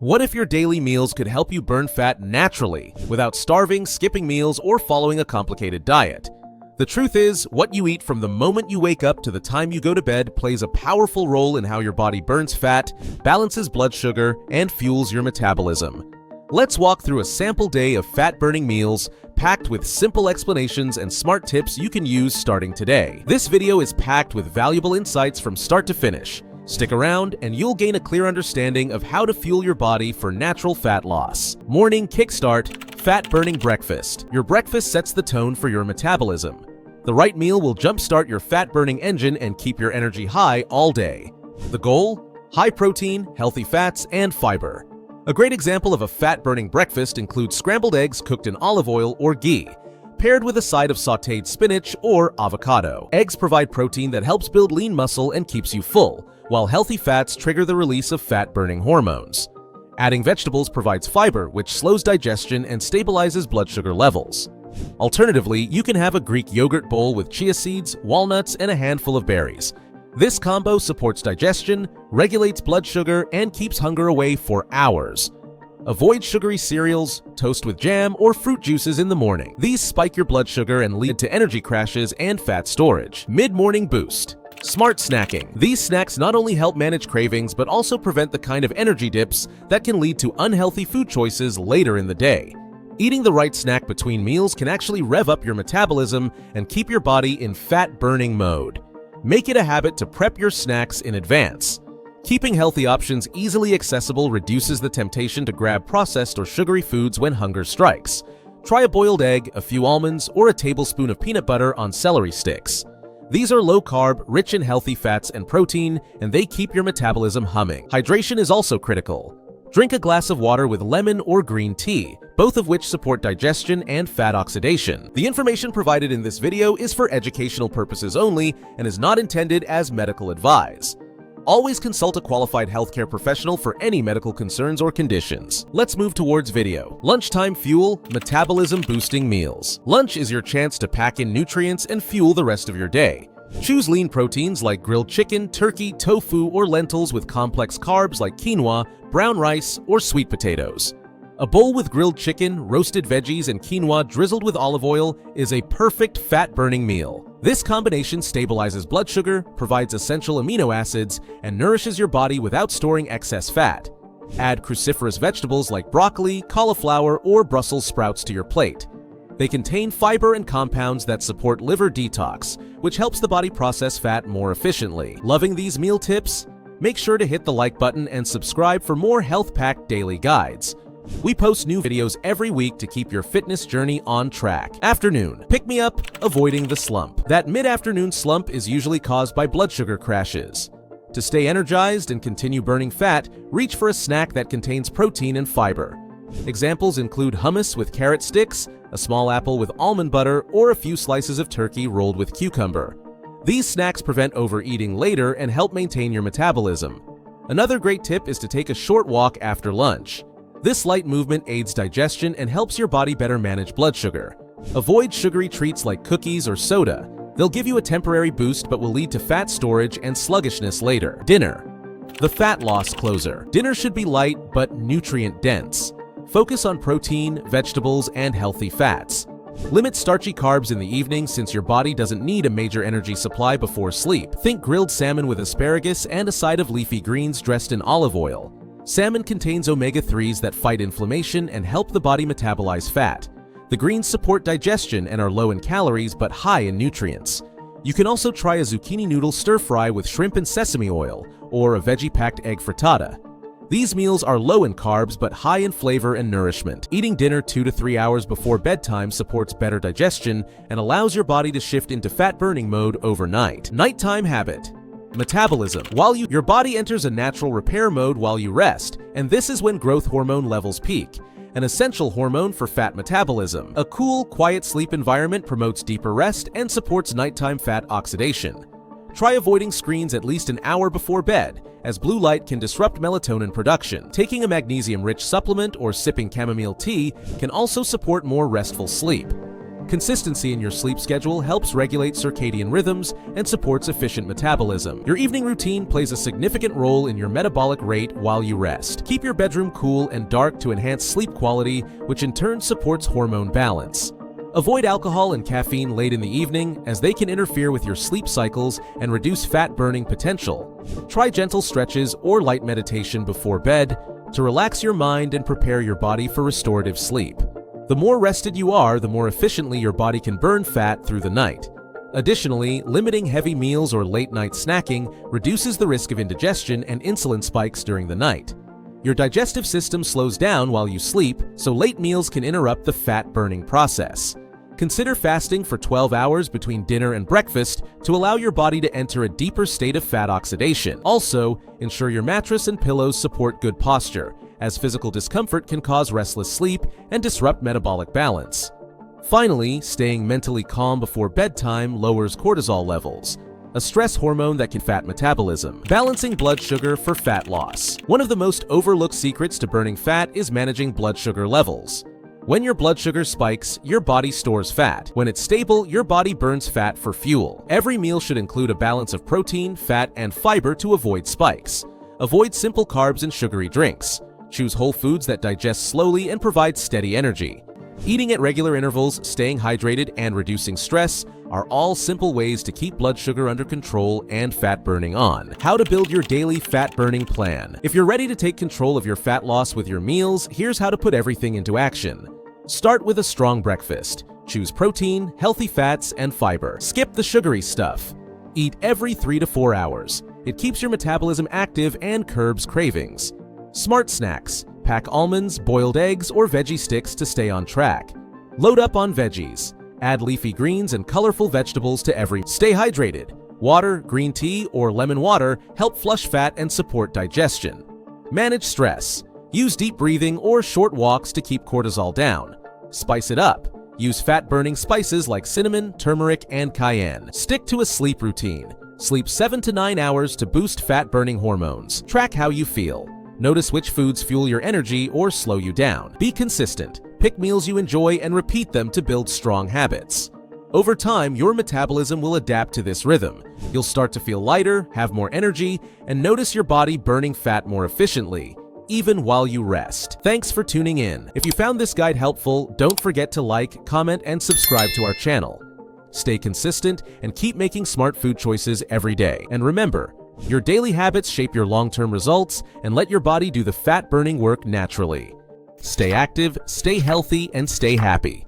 What if your daily meals could help you burn fat naturally, without starving, skipping meals, or following a complicated diet? The truth is, what you eat from the moment you wake up to the time you go to bed plays a powerful role in how your body burns fat, balances blood sugar, and fuels your metabolism. Let's walk through a sample day of fat-burning meals, packed with simple explanations and smart tips you can use starting today. This video is packed with valuable insights from start to finish. Stick around and you'll gain a clear understanding of how to fuel your body for natural fat loss. Morning Kickstart Fat-Burning Breakfast. Your breakfast sets the tone for your metabolism. The right meal will jumpstart your fat-burning engine and keep your energy high all day. The goal? High protein, healthy fats, and fiber. A great example of a fat-burning breakfast includes scrambled eggs cooked in olive oil or ghee, paired with a side of sautéed spinach or avocado. Eggs provide protein that helps build lean muscle and keeps you full, while healthy fats trigger the release of fat-burning hormones. Adding vegetables provides fiber, which slows digestion and stabilizes blood sugar levels. Alternatively, you can have a Greek yogurt bowl with chia seeds, walnuts, and a handful of berries. This combo supports digestion, regulates blood sugar, and keeps hunger away for hours. Avoid sugary cereals, toast with jam, or fruit juices in the morning. These spike your blood sugar and lead to energy crashes and fat storage. Mid-morning boost. Smart snacking. These snacks not only help manage cravings, but also prevent the kind of energy dips that can lead to unhealthy food choices later in the day. Eating the right snack between meals can actually rev up your metabolism and keep your body in fat-burning mode. Make it a habit to prep your snacks in advance. Keeping healthy options easily accessible reduces the temptation to grab processed or sugary foods when hunger strikes. Try a boiled egg, a few almonds, or a tablespoon of peanut butter on celery sticks. These are low-carb, rich in healthy fats and protein, and they keep your metabolism humming. Hydration is also critical. Drink a glass of water with lemon or green tea, both of which support digestion and fat oxidation. The information provided in this video is for educational purposes only and is not intended as medical advice. Always consult a qualified healthcare professional for any medical concerns or conditions. Let's move towards video. Lunchtime fuel, metabolism-boosting meals. Lunch is your chance to pack in nutrients and fuel the rest of your day. Choose lean proteins like grilled chicken, turkey, tofu, or lentils with complex carbs like quinoa, brown rice, or sweet potatoes. A bowl with grilled chicken, roasted veggies, and quinoa drizzled with olive oil is a perfect fat-burning meal. This combination stabilizes blood sugar, provides essential amino acids, and nourishes your body without storing excess fat. Add cruciferous vegetables like broccoli, cauliflower, or Brussels sprouts to your plate. They contain fiber and compounds that support liver detox, which helps the body process fat more efficiently. Loving these meal tips? Make sure to hit the like button and subscribe for more health-packed daily guides. We post new videos every week to keep your fitness journey on track. Afternoon. Pick me up, avoiding the slump. That mid-afternoon slump is usually caused by blood sugar crashes. To stay energized and continue burning fat, reach for a snack that contains protein and fiber. Examples include hummus with carrot sticks, a small apple with almond butter, or a few slices of turkey rolled with cucumber. These snacks prevent overeating later and help maintain your metabolism. Another great tip is to take a short walk after lunch. This light movement aids digestion and helps your body better manage blood sugar. Avoid sugary treats like cookies or soda. They'll give you a temporary boost but will lead to fat storage and sluggishness later. Dinner. The fat loss closer. Dinner should be light but nutrient-dense. Focus on protein, vegetables, and healthy fats. Limit starchy carbs in the evening since your body doesn't need a major energy supply before sleep. Think grilled salmon with asparagus and a side of leafy greens dressed in olive oil. Salmon contains omega-3s that fight inflammation and help the body metabolize fat. The greens support digestion and are low in calories but high in nutrients. You can also try a zucchini noodle stir-fry with shrimp and sesame oil, or a veggie-packed egg frittata. These meals are low in carbs but high in flavor and nourishment. Eating dinner 2 to 3 hours before bedtime supports better digestion and allows your body to shift into fat-burning mode overnight. Nighttime habit. Metabolism. Your body enters a natural repair mode while you rest, and this is when growth hormone levels peak, an essential hormone for fat metabolism. A cool, quiet sleep environment promotes deeper rest and supports nighttime fat oxidation. Try avoiding screens at least an hour before bed, as blue light can disrupt melatonin production. Taking a magnesium-rich supplement or sipping chamomile tea can also support more restful sleep. Consistency in your sleep schedule helps regulate circadian rhythms and supports efficient metabolism. Your evening routine plays a significant role in your metabolic rate while you rest. Keep your bedroom cool and dark to enhance sleep quality, which in turn supports hormone balance. Avoid alcohol and caffeine late in the evening, as they can interfere with your sleep cycles and reduce fat-burning potential. Try gentle stretches or light meditation before bed to relax your mind and prepare your body for restorative sleep. The more rested you are, the more efficiently your body can burn fat through the night. Additionally, limiting heavy meals or late-night snacking reduces the risk of indigestion and insulin spikes during the night. Your digestive system slows down while you sleep, so late meals can interrupt the fat-burning process. Consider fasting for 12 hours between dinner and breakfast to allow your body to enter a deeper state of fat oxidation. Also, ensure your mattress and pillows support good posture, as physical discomfort can cause restless sleep and disrupt metabolic balance. Finally, staying mentally calm before bedtime lowers cortisol levels, a stress hormone that can fat metabolism. Balancing blood sugar for fat loss. One of the most overlooked secrets to burning fat is managing blood sugar levels. When your blood sugar spikes, your body stores fat. When it's stable, your body burns fat for fuel. Every meal should include a balance of protein, fat, and fiber to avoid spikes. Avoid simple carbs and sugary drinks. Choose whole foods that digest slowly and provide steady energy. Eating at regular intervals, staying hydrated, and reducing stress are all simple ways to keep blood sugar under control and fat burning on. How to build your daily fat burning plan. If you're ready to take control of your fat loss with your meals, here's how to put everything into action. Start with a strong breakfast. Choose protein, healthy fats, and fiber. Skip the sugary stuff. Eat every 3 to 4 hours. It keeps your metabolism active and curbs cravings. Smart snacks. Pack almonds, boiled eggs, or veggie sticks to stay on track. Load up on veggies. Add leafy greens and colorful vegetables to every. Stay hydrated. Water, green tea, or lemon water help flush fat and support digestion. Manage stress. Use deep breathing or short walks to keep cortisol down. Spice it up. Use fat-burning spices like cinnamon, turmeric, and cayenne. Stick to a sleep routine. Sleep 7 to 9 hours to boost fat-burning hormones. Track how you feel. Notice which foods fuel your energy or slow you down. Be consistent. Pick meals you enjoy and repeat them to build strong habits. Over time, your metabolism will adapt to this rhythm. You'll start to feel lighter, have more energy, and notice your body burning fat more efficiently, even while you rest. Thanks for tuning in. If you found this guide helpful, don't forget to like, comment, and subscribe to our channel. Stay consistent and keep making smart food choices every day. And remember, your daily habits shape your long-term results, and let your body do the fat-burning work naturally. Stay active, stay healthy, and stay happy.